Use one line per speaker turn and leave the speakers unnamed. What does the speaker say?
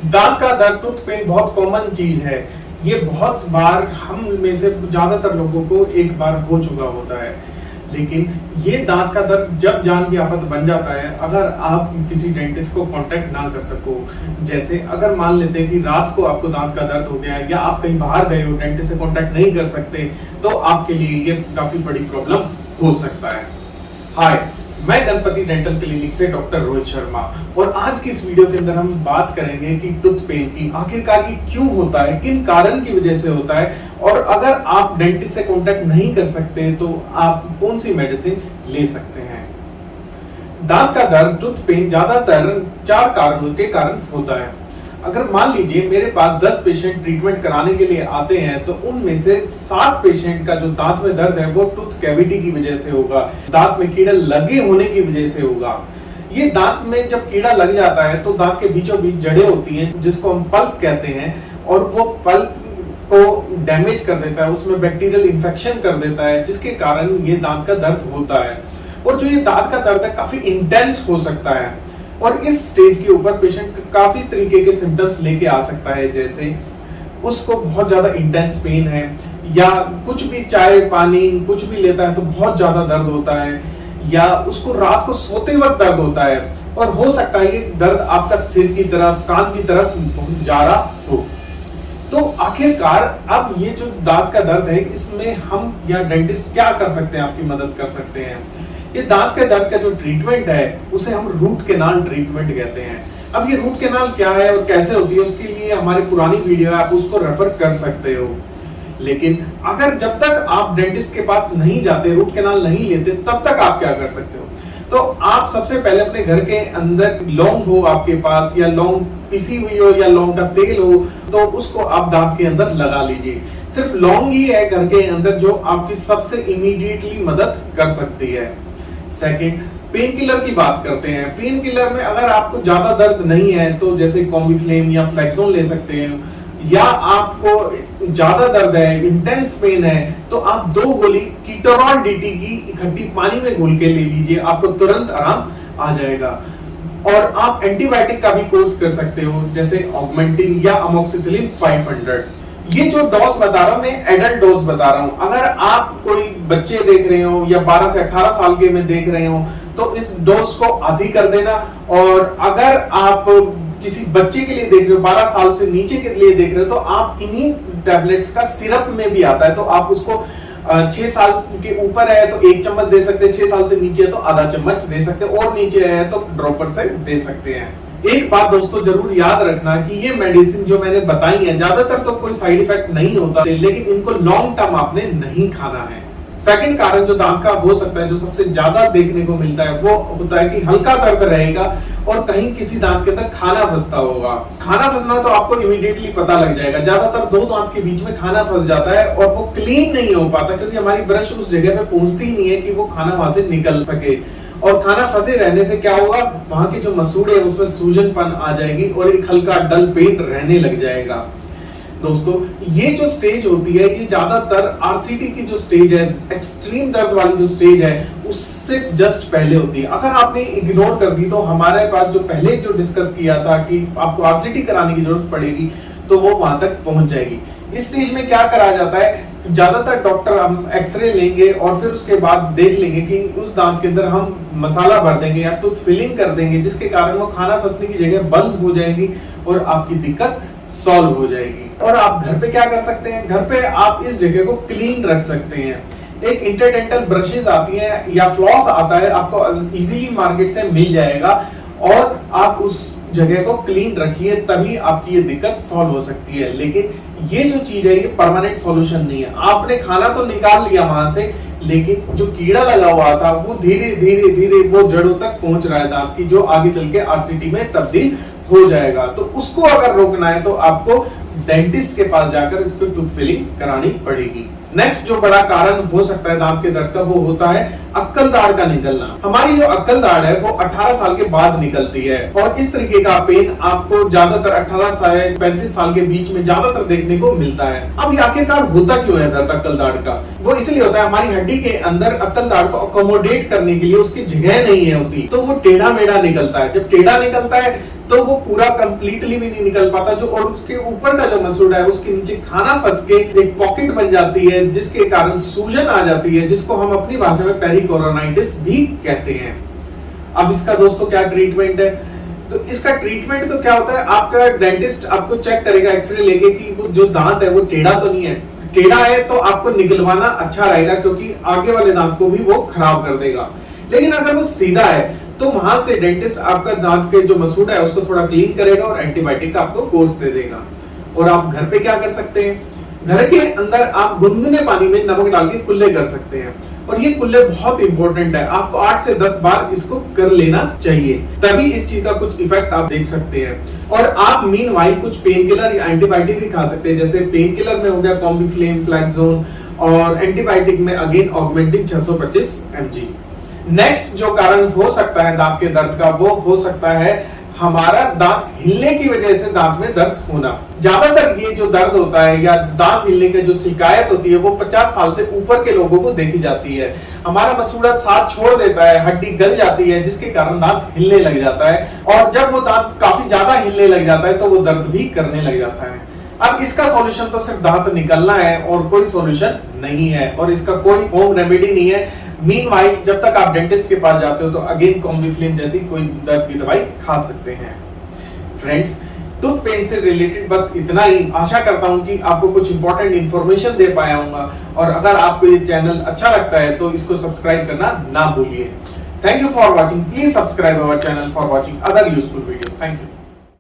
दांत का दर्द, टूथ पेन बहुत कॉमन चीज है। ये बहुत बार हम में से ज्यादातर लोगों को एक बार हो चुका होता है। लेकिन ये दांत का दर्द जब जान की आफत बन जाता है अगर आप किसी डेंटिस्ट को कांटेक्ट ना कर सको। जैसे अगर मान लेते हैं कि रात को आपको दांत का दर्द हो गया है या आप कहीं बाहर गए हो, डेंटिस्ट से कांटेक्ट नहीं कर सकते, तो आपके लिए ये काफी बड़ी प्रॉब्लम हो सकता है। हाय, मैं गणपति डेंटल क्लिनिक से डॉक्टर रोहित शर्मा, और आज की इस वीडियो के अंदर हम बात करेंगे कि टूथ पेन की आखिरकार ये क्यों होता है, किन कारण की वजह से होता है, और अगर आप डेंटिस्ट से कांटेक्ट नहीं कर सकते तो आप कौन सी मेडिसिन ले सकते हैं। दांत का दर्द, टूथ पेन ज्यादातर 4 कारणों के कारण होता है। अगर मान लीजिए मेरे पास 10 पेशेंट ट्रीटमेंट कराने के लिए आते हैं तो उनमें से 7 पेशेंट का जो दांत में दर्द है वो टूथ कैविटी की वजह से होगा, दांत में कीड़ा लगे होने की वजह से होगा। ये दांत में जब कीड़ा लग जाता है तो दांत के बीचों बीच जड़ें होती हैं जिसको हम पल्प कहते हैं, और वो पल्प को डैमेज कर देता है, उसमें बैक्टीरियल इन्फेक्शन कर देता है, जिसके कारण ये दांत का दर्द होता है। और जो ये दांत का दर्द है काफी इंटेंस हो सकता है, और इस स्टेज के ऊपर पेशेंट काफी तरीके के सिम्टम्स लेके आ सकता है। जैसे उसको बहुत ज्यादा इंटेंस पेन है, या कुछ भी चाय पानी कुछ भी लेता है तो बहुत ज्यादा दर्द होता है, या उसको रात को सोते वक्त दर्द होता है, और हो सकता है ये दर्द आपका सिर की तरफ, कान की तरफ जा रहा हो। तो आखिरकार अब ये जो दांत का दर्द है इसमें हम या डेंटिस्ट क्या कर सकते हैं, आपकी मदद कर सकते हैं। ये दांत के दर्द का जो ट्रीटमेंट है उसे हम रूट कैनाल ट्रीटमेंट कहते हैं। अब ये रूट कैनाल क्या है और कैसे होती है उसके लिए हमारी पुरानी वीडियो है, आप उसको रेफर कर सकते हो। लेकिन अगर जब तक आप डेंटिस्ट के पास नहीं जाते, रूट कैनाल नहीं लेते, तब तक आप क्या कर सकते हो। तो आप सबसे पहले अपने घर के अंदर लौंग हो आपके पास, या लौंग पिसी हुई हो, या लौंग का तेल हो, तो उसको आप दांत के अंदर लगा लीजिए। सिर्फ लौंग ही है घर के अंदर जो आपकी सबसे इमीडिएटली मदद कर सकती है। सेकंड, पेन किलर की बात करते हैं। पेन किलर में अगर आपको ज्यादा दर्द नहीं है तो जैसे कॉम्बिफ्लेम या फ्लेक्सोन ले सकते हैं, या आपको ज्यादा दर्द है, इंटेंस पेन है, तो आप 2 गोली कीटोरॉल डीटी की इकट्ठी पानी में घोल के ले लीजिए, आपको तुरंत आराम आ जाएगा। और आप एंटीबायोटिक का भी कोर्स कर सकते हो, जैसे ऑगमेंटिन या अमोक्सिसिलिन 500। ये जो डोज बता रहा हूं मैं एडल्ट डोज बता रहा हूं। अगर आप कोई बच्चे देख रहे हो या 12 से 18 साल के में देख रहे हो तो इस डोज को आधी कर देना, और अगर आप किसी बच्चे के लिए देख रहे हो 12 साल से नीचे के लिए देख रहे हो तो आप इन्हीं टैबलेट्स का सिरप में भी आता है, तो आप उसको 6 साल के ऊपर है तो 1 चम्मच दे सकते हैं, 6 साल से नीचे है तो आधा चम्मच दे सकते हैं, और नीचे है तो ड्रॉपर से दे सकते हैं। एक बात दोस्तों जरूर याद रखना कि ये मेडिसिन जो मैंने बताई है ज्यादातर तो कोई साइड इफेक्ट नहीं होता, लेकिन इनको लॉन्ग टर्म आपने नहीं खाना है। सेकंड कारण जो दांत का हो सकता है, जो सबसे ज्यादा देखने को मिलता है, वो होता है कि हल्का दर्द रहेगा और कहीं किसी दांत के अंदर खाना फंसता होगा। खाना फंसना तो आपको इमीडिएटली पता लग जाएगा। ज्यादातर 2 दांत के बीच में खाना फंस जाता है और वो क्लीन नहीं हो पाता, क्योंकि हमारी ब्रश उस जगह पे पहुंचती ही नहीं है कि वो खाना वहां से निकल सके। और खाना फंसे रहने से क्या होगा, वहां के जो मसूड़े है उसमें सूजनपन आ जाएगी और एक हल्का डल पेन रहने लग जाएगा। दोस्तों ये जो स्टेज होती है ये ज्यादातर आरसीटी की जो स्टेज है, एक्सट्रीम दर्द वाली जो स्टेज है, उससे जस्ट पहले होती है। अगर आपने इग्नोर कर दी तो हमारे पास जो पहले जो डिस्कस किया था कि आपको आरसीटी कराने की जरूरत पड़ेगी, तो वो वहां तक पहुंच जाएगी। इस स्टेज में क्या करा जाता है, ज्यादातर डॉक्टर हम एक्सरे लेंगे और फिर उसके बाद देख लेंगे कि उस दांत के अंदर हम मसाला भर देंगे या टूथ फिलिंग कर देंगे, जिसके कारण वो खाना फंसने की जगह बंद हो जाएगी और आपकी दिक्कत सॉल्व हो जाएगी। और आप घर पे क्या कर सकते हैं, घर पे आप इस जगह को क्लीन रख सकते हैं। एक इंटरडेंटल ब्रशेस आती हैं या फ्लॉस आता है, आपको इजीली मार्केट से मिल जाएगा, और आप उस जगह को क्लीन रखिए, तभी आपकी ये दिक्कत सॉल्व हो सकती है। लेकिन ये जो चीज है ये परमानेंट सॉल्यूशन नहीं है। आपने खाना तो निकाल लिया वहां से, लेकिन जो कीड़ा लगा हुआ था वो धीरे धीरे धीरे वो जड़ों तक पहुंच रहा है दांत की, जो आगे चल के आरसीटी में तब्दील हो जाएगा। तो उसको अगर रोकना है तो आपको डेंटिस्ट के पास जाकर इसको टूथ फिलिंग करानी पड़ेगी। नेक्स्ट जो बड़ा कारण हो सकता है दांत के दर्द का, वो होता है अक्कल दाढ़ का निकलना। हमारी जो अक्कल दाढ़ है वो 18 साल के बाद निकलती है, और इस तरीके का पेन आपको ज्यादातर 18 से 35 साल के बीच में ज्यादातर देखने को मिलता है। अब ये आखिरकार होता क्यों है दर्द अक्कल दाढ़ का? वो इसलिए होता है हमारी हड्डी के अंदर अक्कल दाढ़ को अकोमोडेट करने के लिए उसकी जगह नहीं है होती, तो वो टेढ़ा मेढ़ा निकलता है। जब टेढ़ा निकलता है तो वो पूरा कंप्लीटली भी नहीं निकल पाता, जो और उसके ऊपर का जो मसूड़ा है उसके नीचे खाना फंस के एक पॉकेट बन जाती है, जिसके कारण सूजन आ जाती है, जिसको हम अपनी भाषा में पेरिकोरोनाइटिस भी कहते हैं। अब इसका दोस्तों क्या ट्रीटमेंट है? तो इसका ट्रीटमेंट तो क्या होता है, आपका डेंटिस्ट आपको चेक करेगा एक्सरे लेके कि वो जो दांत है वो टेढ़ा तो नहीं है। टेढ़ा है तो आपको निकलवाना अच्छा रहेगा, क्योंकि आगे वाले दांत को भी वो खराब कर देगा। लेकिन अगर वो सीधा है तो वहां से डेंटिस्ट आपका दांत के जो मसूड़ा है उसको थोड़ा क्लीन करेगा और एंटीबायोटिक का आपको कोर्स दे देगा। और आप घर पे क्या कर सकते हैं, घर के अंदर आप गुनगुने पानी में नमक डाल के कुल्ले कर सकते हैं। और ये कुल्ले बहुत इंपॉर्टेंट है, आपको 8 से 10 बार इसको कर लेना चाहिए, तभी इस चीज का कुछ इफेक्ट आप देख सकते हैं। और आप मीनवाइल कुछ पेन किलर या एंटीबायोटिक भी खा सकते हैं। जैसे पेन किलर में हो गया कॉम्बिफ्लेम, फ्लैक्सोन, और एंटीबायोटिक में अगेन ऑगमेंटिन 625 mg। नेक्स्ट जो कारण हो सकता है दांत के दर्द का, वो हो सकता है हमारा दांत हिलने की वजह से दांत में दर्द होना। ज्यादातर ये जो दर्द होता है या दांत हिलने की जो शिकायत होती है वो 50 साल से ऊपर के लोगों को देखी जाती है। हमारा मसूड़ा साथ छोड़ देता है, हड्डी गल जाती है, जिसके कारण दांत हिलने लग जाता है। और जब वो दांत काफी ज्यादा हिलने लग जाता है तो वो दर्द भी करने लग जाता है। अब इसका सॉल्यूशन तो सिर्फ दांत निकलना है और कोई सॉल्यूशन नहीं है, और इसका कोई होम रेमेडी नहीं है। मीनवाइल जब तक आप डेंटिस्ट के पास जाते हो तो अगेन कॉम्बिफ्लेम जैसी कोई दर्द की दवाई खा सकते हैं। फ्रेंड्स, टूथ पेन से रिलेटेड बस इतना ही। आशा करता हूं कि आपको कुछ इंपॉर्टेंट इंफॉर्मेशन दे पाया हूंगा, और अगर आपको ये चैनल अच्छा लगता है तो इसको सब्सक्राइब करना ना भूलिए। Thank you for watching. Please subscribe our channel for watching other useful videos. Thank you.